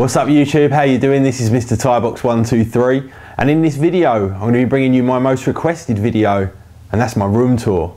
What's up YouTube, how you doing? This is Mr. Tybox123 and in this video I'm going to be bringing you my most requested video, and that's my room tour.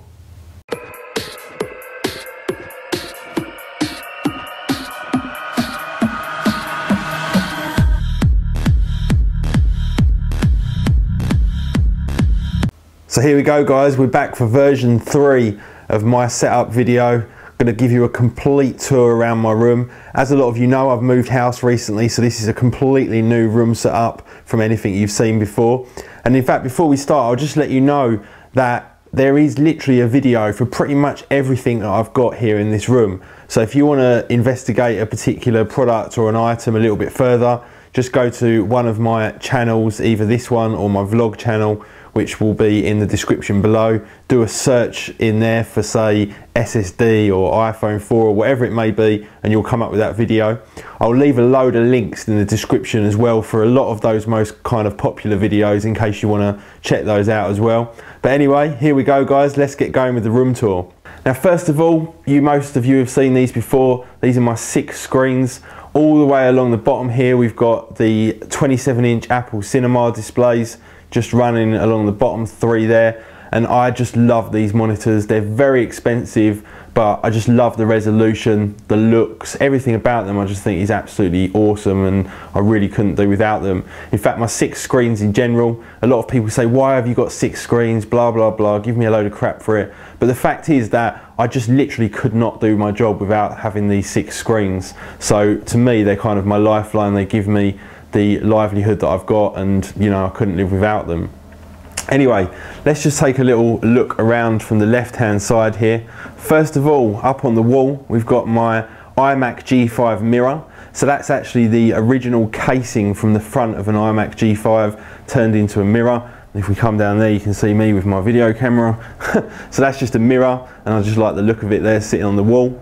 So here we go guys, we're back for version 3 of my setup video. I'm going to give you a complete tour around my room. As a lot of you know, I've moved house recently, so this is a completely new room setup from anything you've seen before. And in fact, before we start, I'll just let you know that there is literally a video for pretty much everything that I've got here in this room. So if you want to investigate a particular product or an item a little bit further, just go to one of my channels, either this one or my vlog channel, which will be in the description below. Do a search in there for say SSD or iPhone 4 or whatever it may be, and you'll come up with that video. I'll leave a load of links in the description as well for a lot of those most kind of popular videos in case you want to check those out as well. But anyway, here we go guys, let's get going with the room tour. Now first of all, most of you have seen these before. These are my 6 screens. All the way along the bottom here we've got the 27-inch Apple Cinema displays just running along the bottom 3 there, and I just love these monitors. They're very expensive, but I just love the resolution, the looks, everything about them I just think is absolutely awesome, and I really couldn't do without them. In fact, my 6 screens in general, a lot of people say, why have you got 6 screens, blah blah blah, give me a load of crap for it, but the fact is that I just literally could not do my job without having these 6 screens. So to me, they're kind of my lifeline. They give me the livelihood that I've got, and you know, I couldn't live without them. Anyway, let's just take a little look around from the left hand side here. First of all, up on the wall we've got my iMac G5 mirror. So that's actually the original casing from the front of an iMac G5 turned into a mirror. If we come down there, you can see me with my video camera. So that's just a mirror, and I just like the look of it there sitting on the wall.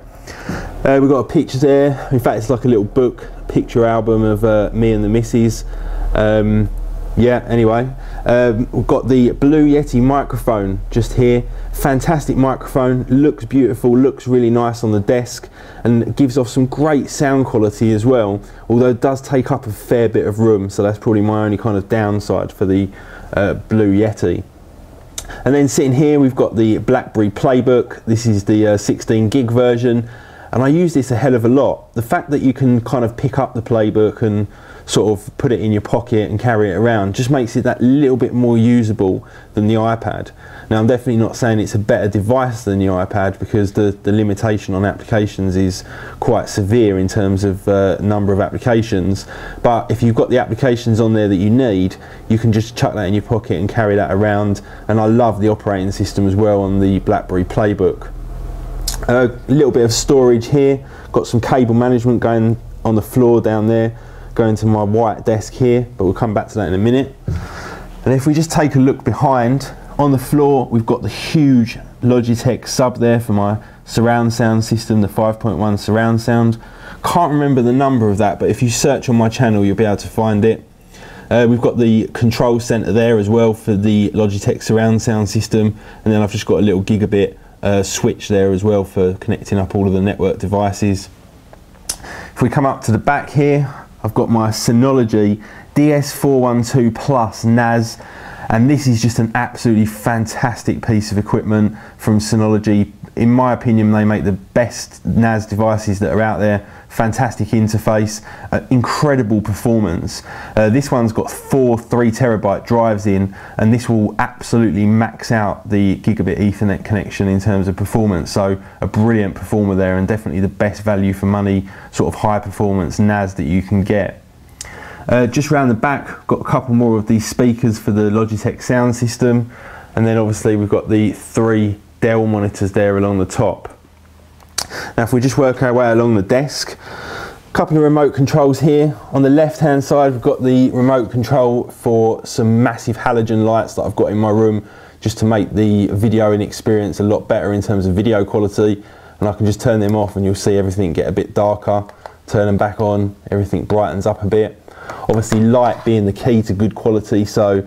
We've got a picture there. In fact, it's like a little book, picture album of me and the missus. Yeah, anyway, we've got the Blue Yeti microphone just here. Fantastic microphone, looks beautiful, looks really nice on the desk, and gives off some great sound quality as well, although it does take up a fair bit of room, so that's probably my only kind of downside for the Blue Yeti. And then sitting here we've got the BlackBerry Playbook. This is the 16 gig version, and I use this a hell of a lot. The fact that you can kind of pick up the Playbook and sort of put it in your pocket and carry it around just makes it that little bit more usable than the iPad. Now I'm definitely not saying it's a better device than the iPad, because the limitation on applications is quite severe in terms of number of applications, but if you've got the applications on there that you need, you can just chuck that in your pocket and carry that around. And I love the operating system as well on the BlackBerry Playbook. A little bit of storage here, got some cable management going on the floor down there, going to my white desk here, but we'll come back to that in a minute. And if we just take a look behind, on the floor we've got the huge Logitech sub there for my surround sound system, the 5.1 surround sound. Can't remember the number of that, but if you search on my channel you'll be able to find it. We've got the control center there as well for the Logitech surround sound system, and then I've just got a little gigabit switch there as well for connecting up all of the network devices. If we come up to the back here, I've got my Synology DS412 Plus NAS, and this is just an absolutely fantastic piece of equipment from Synology. In my opinion, they make the best NAS devices that are out there. Fantastic interface, incredible performance. This one's got 4 3TB drives in, and this will absolutely max out the gigabit Ethernet connection in terms of performance. So a brilliant performer there, and definitely the best value for money sort of high performance NAS that you can get. Just round the back, got a couple more of these speakers for the Logitech sound system, and then obviously we've got the 3 Dell monitors there along the top. Now if we just work our way along the desk, a couple of remote controls here. On the left hand side we've got the remote control for some massive halogen lights that I've got in my room, just to make the videoing experience a lot better in terms of video quality, and I can just turn them off and you'll see everything get a bit darker. Turn them back on, everything brightens up a bit. Obviously light being the key to good quality, so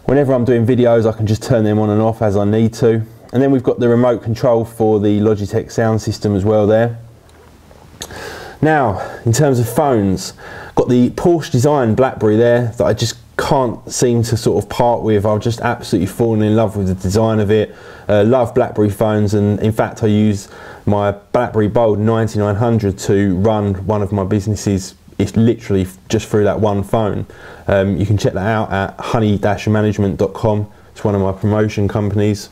whenever I'm doing videos I can just turn them on and off as I need to. And then we've got the remote control for the Logitech sound system as well there. Now, in terms of phones, got the Porsche design BlackBerry there that I just can't seem to sort of part with. I've just absolutely fallen in love with the design of it. Love BlackBerry phones, and in fact I use my BlackBerry Bold 9900 to run one of my businesses. It's literally just through that one phone. You can check that out at honey-management.com. It's one of my promotion companies.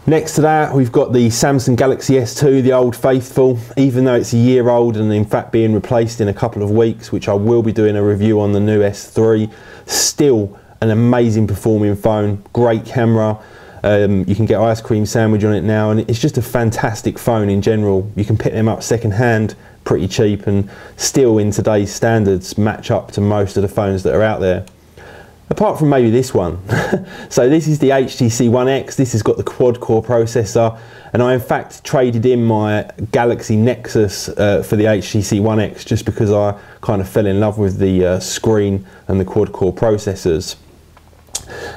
Next to that, we've got the Samsung Galaxy S2, the old faithful. Even though it's a year old and in fact being replaced in a couple of weeks, which I will be doing a review on the new S3, still an amazing performing phone, great camera. You can get ice cream sandwich on it now, and it's just a fantastic phone in general. You can pick them up second hand, pretty cheap, and still in today's standards match up to most of the phones that are out there. Apart from maybe this one. So this is the HTC One X. This has got the quad-core processor, and I in fact traded in my Galaxy Nexus for the HTC One X just because I kind of fell in love with the screen and the quad-core processors.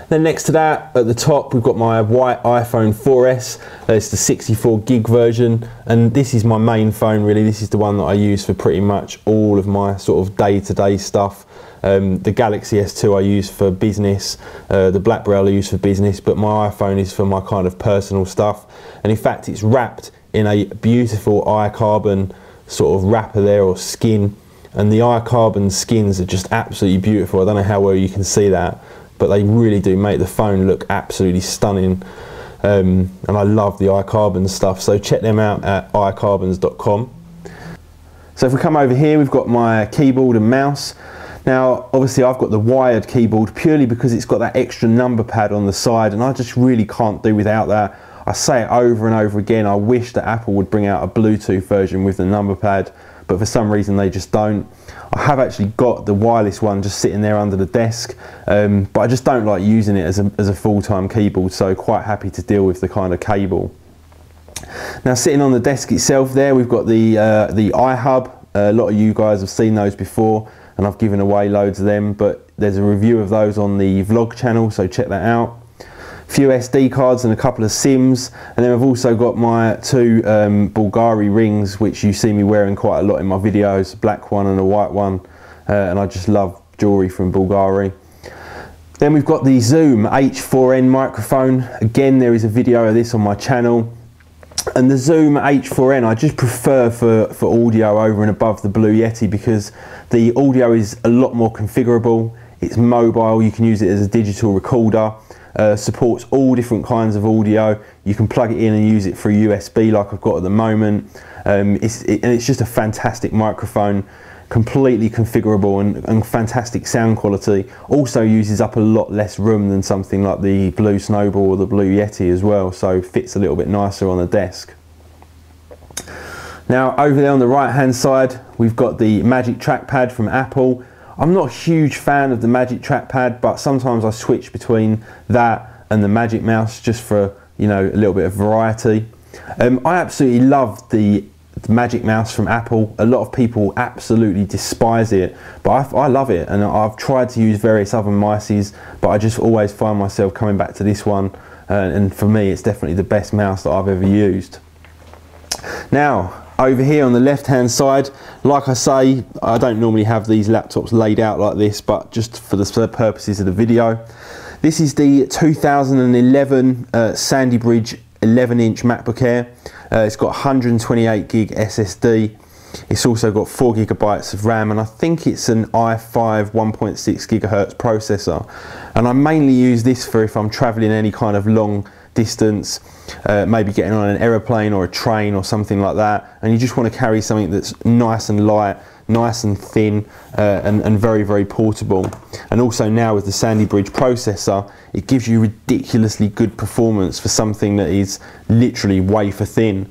Then next to that, at the top, we've got my white iPhone 4S. It's the 64 gig version, and this is my main phone really. This is the one that I use for pretty much all of my sort of day-to-day stuff. The Galaxy S2 I use for business, the BlackBerry I use for business, but my iPhone is for my kind of personal stuff. And in fact, it's wrapped in a beautiful iCarbon sort of wrapper there, or skin. And the iCarbon skins are just absolutely beautiful. I don't know how well you can see that, but they really do make the phone look absolutely stunning. And I love the iCarbon stuff, so check them out at icarbons.com. So if we come over here, we've got my keyboard and mouse. Now, obviously I've got the wired keyboard purely because it's got that extra number pad on the side, and I just really can't do without that. I say it over and over again, I wish that Apple would bring out a Bluetooth version with the number pad, but for some reason they just don't. I have actually got the wireless one just sitting there under the desk, but I just don't like using it as a full-time keyboard, so quite happy to deal with the kind of cable. Now, sitting on the desk itself there, we've got the iHub. A lot of you guys have seen those before, and I've given away loads of them, but there's a review of those on the vlog channel, so check that out. A few SD cards and a couple of SIMs, and then I've also got my two Bulgari rings, which you see me wearing quite a lot in my videos, a black one and a white one, and I just love jewellery from Bulgari. Then we've got the Zoom H4n microphone. Again, there is a video of this on my channel. And the Zoom H4n I just prefer for audio over and above the Blue Yeti, because the audio is a lot more configurable. It's mobile, you can use it as a digital recorder, supports all different kinds of audio. You can plug it in and use it through USB like I've got at the moment. And it's just a fantastic microphone, completely configurable and fantastic sound quality. Also uses up a lot less room than something like the Blue Snowball or the Blue Yeti as well, so fits a little bit nicer on the desk. Now, over there on the right hand side, we've got the Magic Trackpad from Apple. I'm not a huge fan of the Magic Trackpad, but sometimes I switch between that and the Magic Mouse just for, you know, a little bit of variety. I absolutely love the Magic Mouse from Apple. A lot of people absolutely despise it, but I love it, and I've tried to use various other mices, but I just always find myself coming back to this one, and for me it's definitely the best mouse that I've ever used. Now, over here on the left hand side, like I say, I don't normally have these laptops laid out like this, but just for the purposes of the video, this is the 2011 Sandy Bridge 11-inch MacBook Air. It's got 128 gig SSD. It's also got 4 gigabytes of RAM, and I think it's an i5 1.6 gigahertz processor. And I mainly use this for if I'm traveling any kind of long distance, maybe getting on an aeroplane or a train or something like that, and you just want to carry something that's nice and light, nice and thin, and very, very portable. And also now with the Sandy Bridge processor, it gives you ridiculously good performance for something that is literally wafer thin.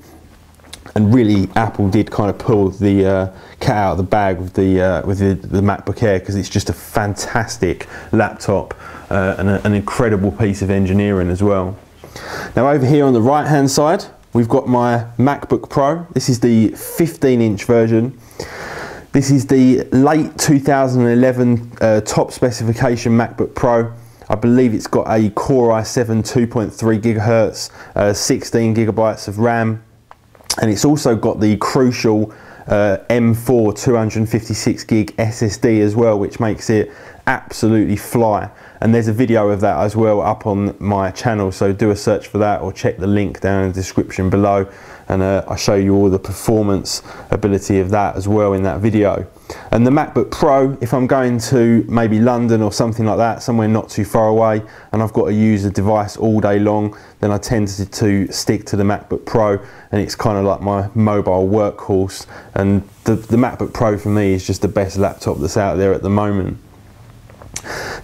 And really, Apple did kind of pull the cat out of the bag with the MacBook Air, because it's just a fantastic laptop and an incredible piece of engineering as well. Now, over here on the right hand side, we've got my MacBook Pro. This is the 15-inch version. This is the late 2011 top specification MacBook Pro. I believe it's got a Core i7 2.3 gigahertz, 16 gigabytes of RAM, and it's also got the crucial M4 256 gig SSD as well, which makes it absolutely fly. And there's a video of that as well up on my channel, so do a search for that or check the link down in the description below, and I'll show you all the performance ability of that as well in that video. And the MacBook Pro, if I'm going to maybe London or something like that, somewhere not too far away, and I've got to use a device all day long, then I tend to stick to the MacBook Pro, and it's kind of like my mobile workhorse. And the MacBook Pro for me is just the best laptop that's out there at the moment.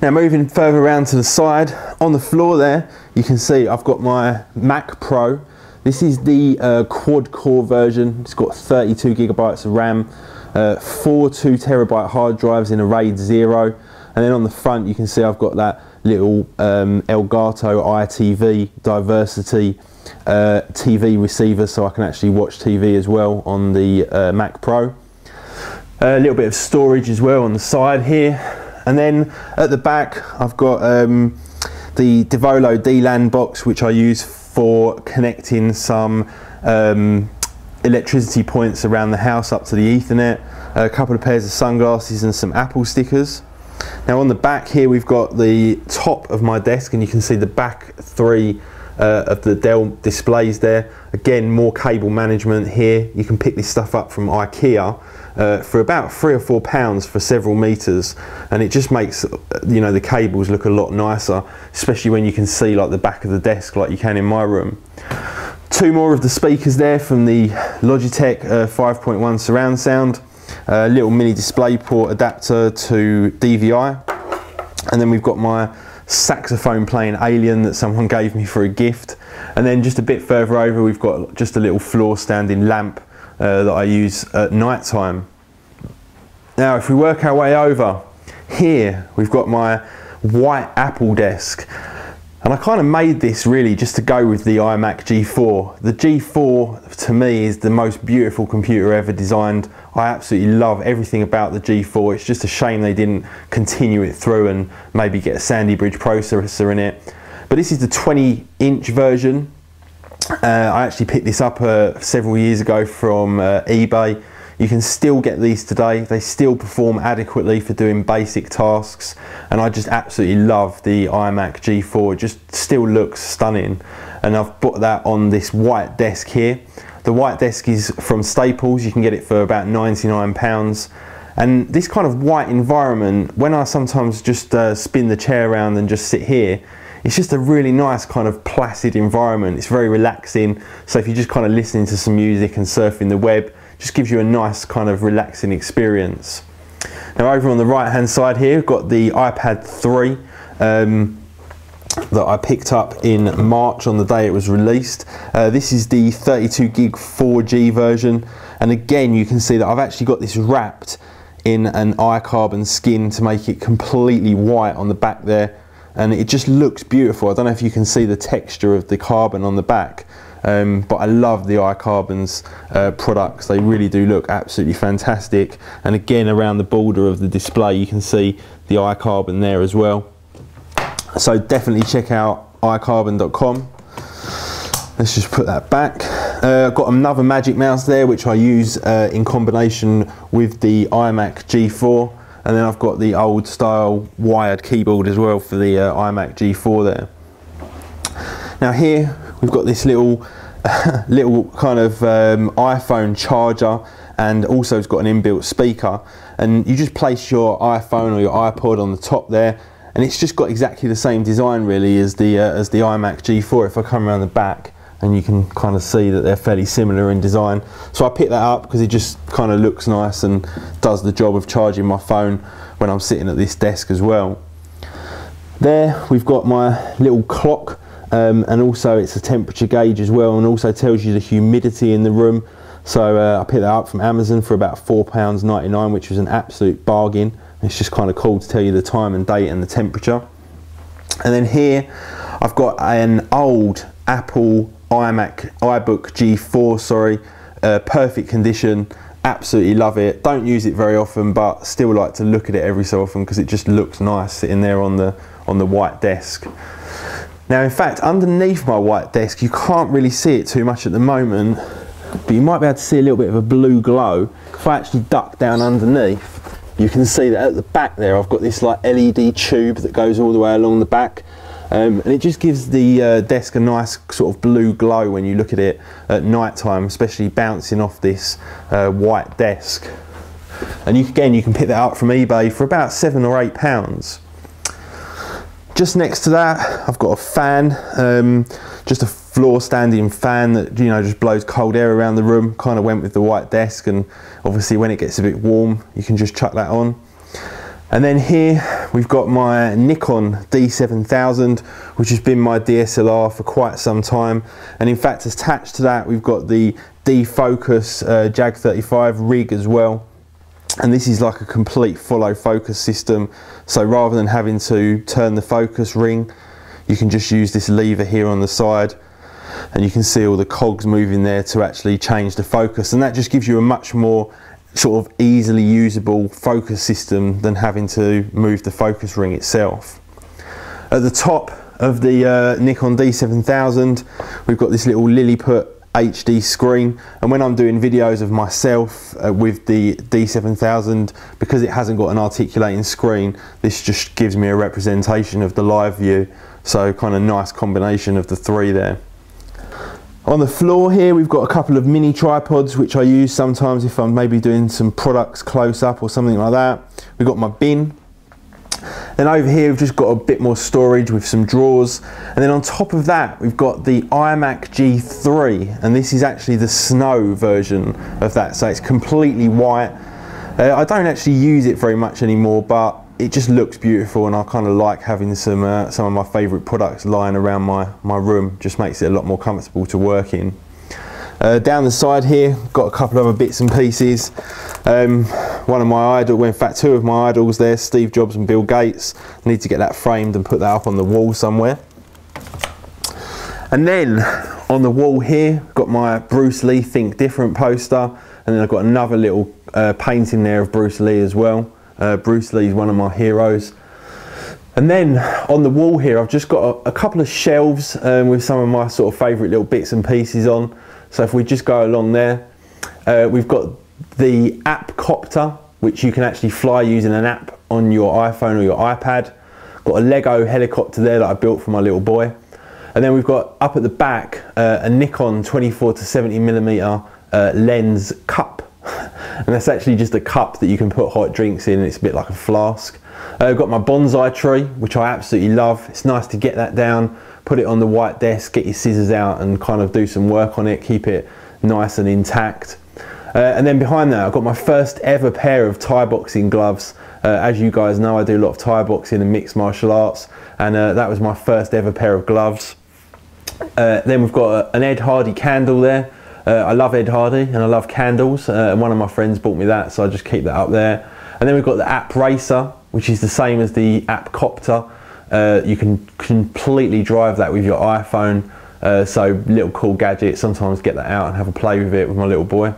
Now moving further around to the side, on the floor there, you can see I've got my Mac Pro. This is the quad core version. It's got 32 gigabytes of RAM, 4 2TB hard drives in a RAID 0, and then on the front you can see I've got that little Elgato ITV Diversity TV receiver, so I can actually watch TV as well on the Mac Pro. A little bit of storage as well on the side here. And then at the back I've got the Devolo DLAN box, which I use for connecting some electricity points around the house up to the Ethernet, a couple of pairs of sunglasses and some Apple stickers. Now on the back here we've got the top of my desk, and you can see the back three of the Dell displays there. Again, more cable management here. You can pick this stuff up from IKEA for about £3 or £4 for several meters, and it just makes, you know, the cables look a lot nicer, especially when you can see like the back of the desk like you can in my room. Two more of the speakers there from the Logitech 5.1 surround sound, a little mini DisplayPort adapter to DVI, and then we've got my saxophone playing Alien that someone gave me for a gift. And then just a bit further over we've got just a little floor standing lamp that I use at night time. Now if we work our way over here, we've got my white Apple desk, and I kind of made this really just to go with the iMac G4. The G4 to me is the most beautiful computer ever designed. I absolutely love everything about the G4. It's just a shame they didn't continue it through and maybe get a Sandy Bridge processor in it. But this is the 20-inch version. I actually picked this up several years ago from eBay. You can still get these today. They still perform adequately for doing basic tasks, and I just absolutely love the iMac G4. It just still looks stunning, and I've put that on this white desk here. The white desk is from Staples. You can get it for about £99. And this kind of white environment, when I sometimes just spin the chair around and just sit here, it's just a really nice kind of placid environment. It's very relaxing. So if you're just kind of listening to some music and surfing the web, just gives you a nice kind of relaxing experience. Now over on the right hand side here, we've got the iPad 3 that I picked up in March on the day it was released. This is the 32 gig 4G version, and again you can see that I've actually got this wrapped in an iCarbon skin to make it completely white on the back there, and it just looks beautiful. I don't know if you can see the texture of the carbon on the back, but I love the iCarbon's products. They really do look absolutely fantastic, and again around the border of the display you can see the iCarbon there as well. So definitely check out iCarbon.com. Let's just put that back. I've got another Magic Mouse there which I use in combination with the iMac G4, and then I've got the old style wired keyboard as well for the iMac G4 there. Now here we've got this little little kind of iPhone charger, and also it's got an inbuilt speaker, and you just place your iPhone or your iPod on the top there, and it's just got exactly the same design really as the iMac G4. If I come around the back, and you can kind of see that they're fairly similar in design. So I picked that up because it just kind of looks nice and does the job of charging my phone when I'm sitting at this desk as well. There we've got my little clock, and also it's a temperature gauge as well, and also tells you the humidity in the room. So I picked that up from Amazon for about £4.99, which was an absolute bargain. It's just kind of cool to tell you the time and date and the temperature. And then here I've got an old Apple iMac iBook G4, sorry, perfect condition, absolutely love it. Don't use it very often, but still like to look at it every so often because it just looks nice sitting there on the white desk. Now in fact, underneath my white desk you can't really see it too much at the moment, but you might be able to see a little bit of a blue glow. If I actually duck down underneath, you can see that at the back there I've got this like LED tube that goes all the way along the back, and it just gives the desk a nice sort of blue glow when you look at it at night time, especially bouncing off this white desk. And again, you can pick that up from eBay for about £7 or £8. Just next to that, I've got a fan, just a floor standing fan that, you know, just blows cold air around the room. Kind of went with the white desk, and obviously when it gets a bit warm, you can just chuck that on. And then here we've got my Nikon D7000, which has been my DSLR for quite some time. And in fact, attached to that, we've got the D-Focus Jag35 rig as well. And this is like a complete follow focus system. So rather than having to turn the focus ring, you can just use this lever here on the side, and you can see all the cogs moving there to actually change the focus. And that just gives you a much more sort of easily usable focus system than having to move the focus ring itself. At the top of the Nikon D7000, we've got this little Lilliput HD screen, and when I'm doing videos of myself with the D7000, because it hasn't got an articulating screen, this just gives me a representation of the live view. So kind of nice combination of the three there. On the floor here, we've got a couple of mini tripods which I use sometimes if I'm maybe doing some products close up or something like that. We've got my bin. Then over here we've just got a bit more storage with some drawers, and then on top of that we've got the iMac G3, and this is actually the snow version of that, so it's completely white. I don't actually use it very much anymore, but it just looks beautiful, and I kind of like having some of my favourite products lying around my room. Just makes it a lot more comfortable to work in. Down the side here, got a couple of other bits and pieces. One of my idols, well in fact two of my idols there, Steve Jobs and Bill Gates. I need to get that framed and put that up on the wall somewhere. And then on the wall here, got my Bruce Lee Think Different poster, and then I've got another little painting there of Bruce Lee as well. Bruce Lee is one of my heroes. And then on the wall here, I've just got a couple of shelves with some of my sort of favourite little bits and pieces on. So if we just go along there, we've got the app copter, which you can actually fly using an app on your iPhone or your iPad. Got a Lego helicopter there that I built for my little boy. And then we've got up at the back a Nikon 24 to 70mm lens cup. And that's actually just a cup that you can put hot drinks in, and it's a bit like a flask. I've got my bonsai tree, which I absolutely love. It's nice to get that down, put it on the white desk, get your scissors out and kind of do some work on it, keep it nice and intact. And then behind that, I've got my first ever pair of Thai boxing gloves. As you guys know, I do a lot of Thai boxing and mixed martial arts, and that was my first ever pair of gloves. Then we've got an Ed Hardy candle there. I love Ed Hardy and I love candles, and one of my friends bought me that, so I just keep that up there. And then we've got the app racer, which is the same as the app copter. You can completely drive that with your iPhone, so little cool gadget. Sometimes get that out and have a play with it with my little boy.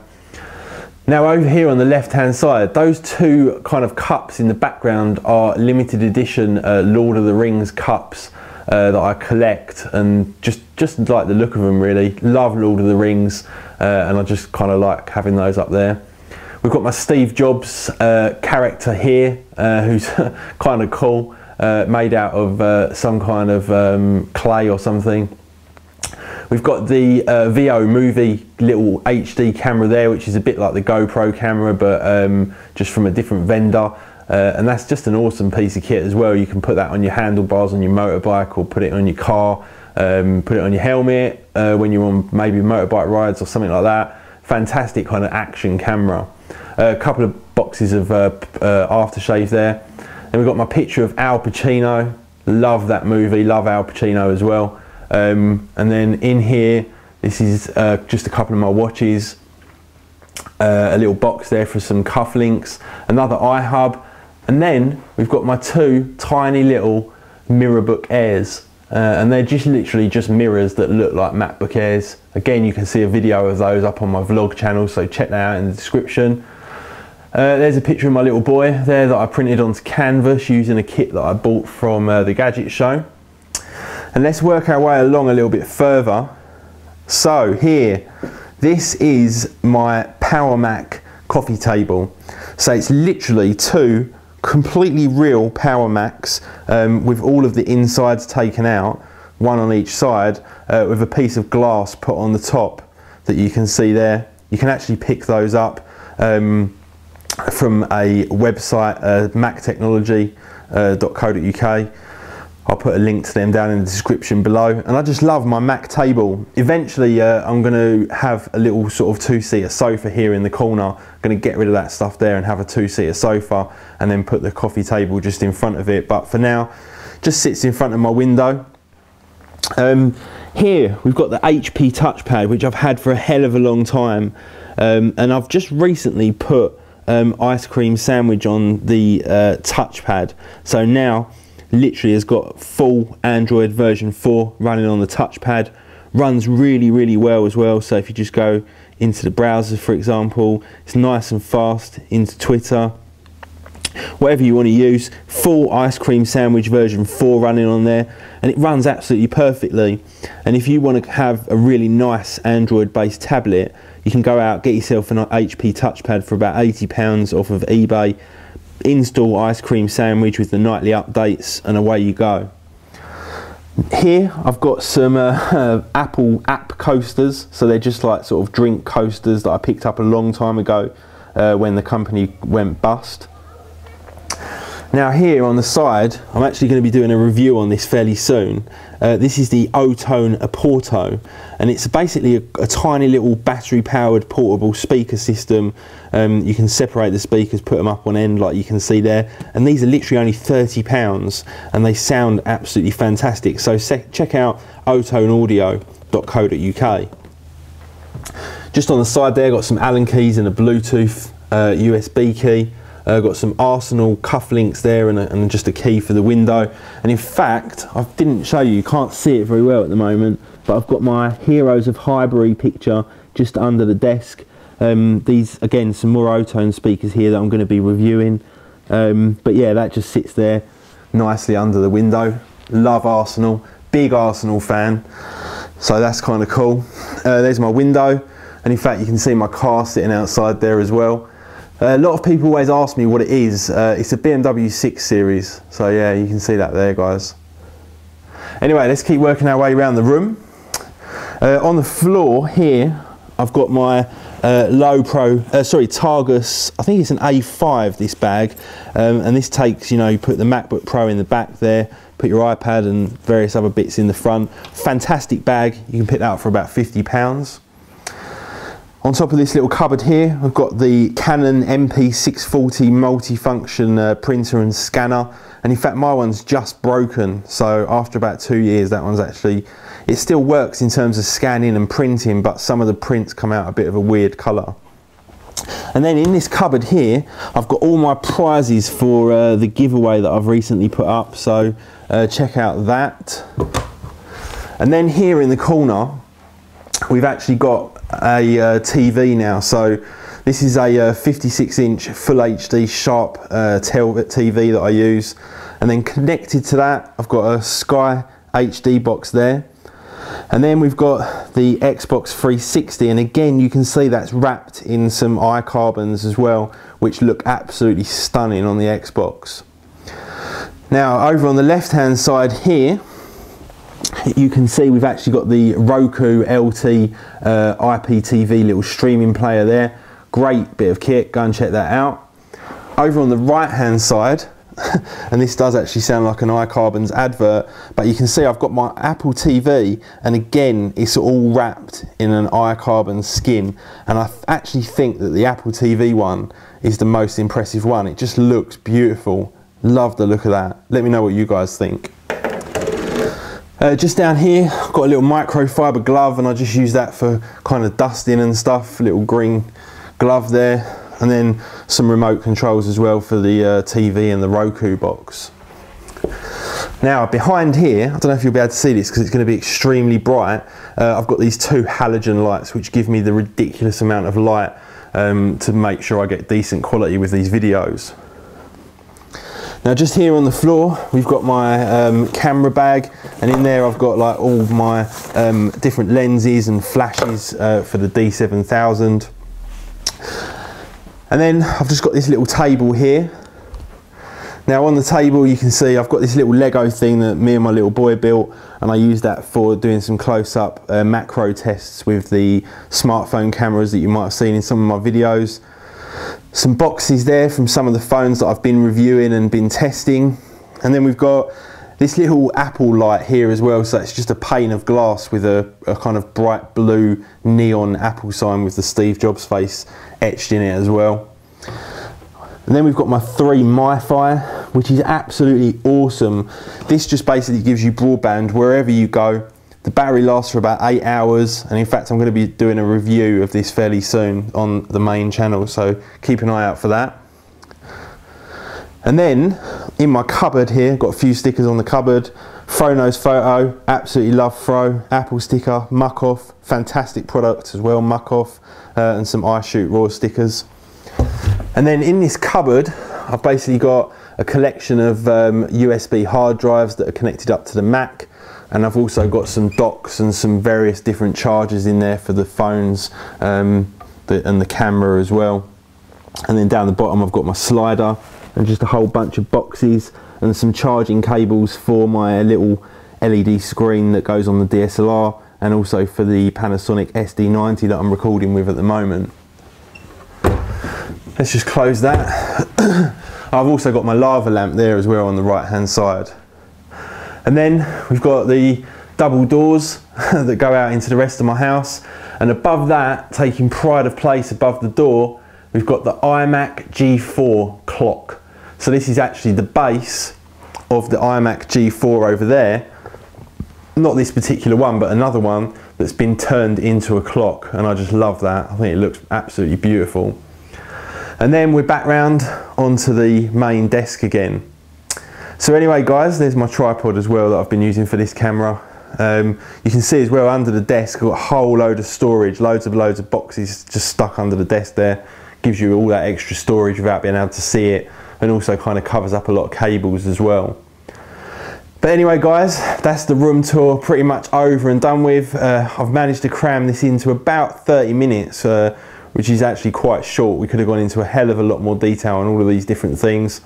Now over here on the left hand side, those two kind of cups in the background are limited edition Lord of the Rings cups that I collect, and just like the look of them really. Love Lord of the Rings, and I just kind of like having those up there. We've got my Steve Jobs character here, who's kind of cool, made out of some kind of clay or something. We've got the VO movie little HD camera there, which is a bit like the GoPro camera, but just from a different vendor. And that's just an awesome piece of kit as well. You can put that on your handlebars on your motorbike, or put it on your car, put it on your helmet when you're on maybe motorbike rides or something like that. Fantastic kind of action camera. A couple of boxes of aftershave there. Then we've got my picture of Al Pacino. Love that movie, love Al Pacino as well. And then in here, this is just a couple of my watches. A little box there for some cufflinks, another iHub, and then we've got my two tiny little MirrorBook Airs, and they're just literally just mirrors that look like MacBook Airs. Again, you can see a video of those up on my vlog channel, so check that out in the description. There's a picture of my little boy there that I printed onto canvas using a kit that I bought from the Gadget Show. And let's work our way along a little bit further. So here, This is my Power Mac coffee table. So it's literally two completely real Power Macs with all of the insides taken out, one on each side, with a piece of glass put on the top that you can see there. You can actually pick those up from a website, mactechnology.co.uk. I'll put a link to them down in the description below. And I just love my Mac table. Eventually I'm going to have a little sort of two-seater sofa here in the corner. I'm going to get rid of that stuff there and have a two-seater sofa and then put the coffee table just in front of it. But for now, just sits in front of my window. Here we've got the HP touchpad, which I've had for a hell of a long time. And I've just recently put ice cream sandwich on the touchpad. So now literally has got full Android version 4 running on the touchpad. Runs really well as well. So if you just go into the browser, for example, it's nice and fast into Twitter, whatever you want to use. Full ice cream sandwich version 4 running on there, and it runs absolutely perfectly. And if you want to have a really nice Android based tablet, you can go out, get yourself an HP touchpad for about £80 off of eBay, install ice cream sandwich with the nightly updates, and away you go. Here I've got some Apple app coasters. So they're just like sort of drink coasters that I picked up a long time ago when the company went bust. Now here on the side, I'm actually going to be doing a review on this fairly soon. This is the Otone Aporto, and it's basically a tiny little battery powered portable speaker system. You can separate the speakers, put them up on end like you can see there, and these are literally only £30 and they sound absolutely fantastic. So check out otoneaudio.co.uk. Just on the side there, got some Allen keys and a Bluetooth USB key. Got some Arsenal cufflinks there and just a key for the window. And in fact, I didn't show you can't see it very well at the moment, but I've got my Heroes of Highbury picture just under the desk. These, again, some more Otone speakers here that I'm going to be reviewing. But yeah, that just sits there nicely under the window. Love Arsenal, big Arsenal fan, so that's kind of cool. There's my window, and in fact you can see my car sitting outside there as well. A lot of people always ask me what it is. It's a BMW 6 Series. So yeah, you can see that there, guys. Anyway, let's keep working our way around the room. On the floor here, I've got my Targus, I think it's an A5, this bag. And this takes, you know, you put the MacBook Pro in the back there, put your iPad and various other bits in the front. Fantastic bag. You can pick that up for about £50. On top of this little cupboard here, I've got the Canon MP640 multifunction printer and scanner. And in fact, my one's just broken. So after about 2 years, that one's actually, it still works in terms of scanning and printing, but some of the prints come out a bit of a weird color. And then in this cupboard here, I've got all my prizes for the giveaway that I've recently put up. So check out that. And then here in the corner, we've actually got a TV now. So this is a 56-inch full HD sharp TV that I use, and then connected to that I've got a Sky HD box there, and then we've got the Xbox 360, and again you can see that's wrapped in some iCarbons as well, which look absolutely stunning on the Xbox. Now over on the left hand side here, you can see we've actually got the Roku LT IPTV little streaming player there. Great bit of kit, go and check that out. Over on the right hand side, and this does actually sound like an iCarbons advert, but you can see I've got my Apple TV, and again it's all wrapped in an iCarbons skin, and I actually think that the Apple TV one is the most impressive one. It just looks beautiful. Love the look of that. Let me know what you guys think. Just down here, I've got a little microfiber glove, and I just use that for kind of dusting and stuff. A little green glove there, and then some remote controls as well for the TV and the Roku box. Now behind here, I don't know if you'll be able to see this because it's going to be extremely bright. I've got these two halogen lights which give me the ridiculous amount of light to make sure I get decent quality with these videos. Now just here on the floor, we've got my camera bag, and in there I've got like all my different lenses and flashes for the D7000. And then I've just got this little table here. Now on the table you can see I've got this little Lego thing that me and my little boy built, and I use that for doing some close-up macro tests with the smartphone cameras that you might have seen in some of my videos. Some boxes there from some of the phones that I've been reviewing and been testing. And then we've got this little Apple light here as well, so it's just a pane of glass with a kind of bright blue neon Apple sign with the Steve Jobs face etched in it as well. And then we've got my 3 MiFi, which is absolutely awesome. This just basically gives you broadband wherever you go. The battery lasts for about 8 hours, and in fact I'm going to be doing a review of this fairly soon on the main channel, so keep an eye out for that. And then in my cupboard here, got a few stickers on the cupboard. Frono's photo, absolutely love Fro. Apple sticker, Muck Off, fantastic product as well, Muck Off, and some iShoot Raw stickers. And then in this cupboard I've basically got a collection of USB hard drives that are connected up to the Mac, and I've also got some docks and some various different chargers in there for the phones and the camera as well. And then down the bottom I've got my slider and just a whole bunch of boxes and some charging cables for my little LED screen that goes on the DSLR, and also for the Panasonic SD90 that I'm recording with at the moment. Let's just close that. I've also got my lava lamp there as well on the right hand side. And then we've got the double doors that go out into the rest of my house, and above that, taking pride of place above the door, we've got the iMac G4 clock. So this is actually the base of the iMac G4 over there. Not this particular one, but another one that's been turned into a clock, and I just love that. I think it looks absolutely beautiful. And then we're back round onto the main desk again. So anyway guys, there's my tripod as well that I've been using for this camera. You can see as well under the desk I've got a whole load of storage, loads of boxes just stuck under the desk there. Gives you all that extra storage without being able to see it, and also kind of covers up a lot of cables as well. But anyway guys, that's the room tour pretty much over and done with. I've managed to cram this into about 30 minutes, which is actually quite short. We could have gone into a hell of a lot more detail on all of these different things.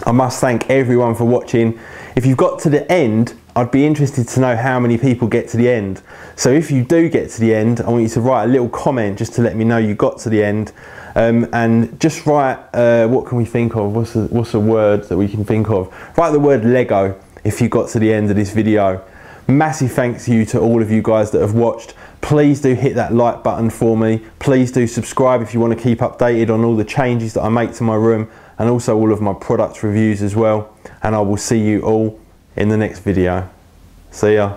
I must thank everyone for watching. If you've got to the end, I'd be interested to know how many people get to the end. So if you do get to the end, I want you to write a little comment just to let me know you got to the end. And just write, what can we think of? What's a word that we can think of? Write the word Lego if you got to the end of this video. Massive thanks to all of you guys that have watched. Please do hit that like button for me. Please do subscribe if you want to keep updated on all the changes that I make to my room, and also all of my product reviews as well. And I will see you all in the next video. See ya.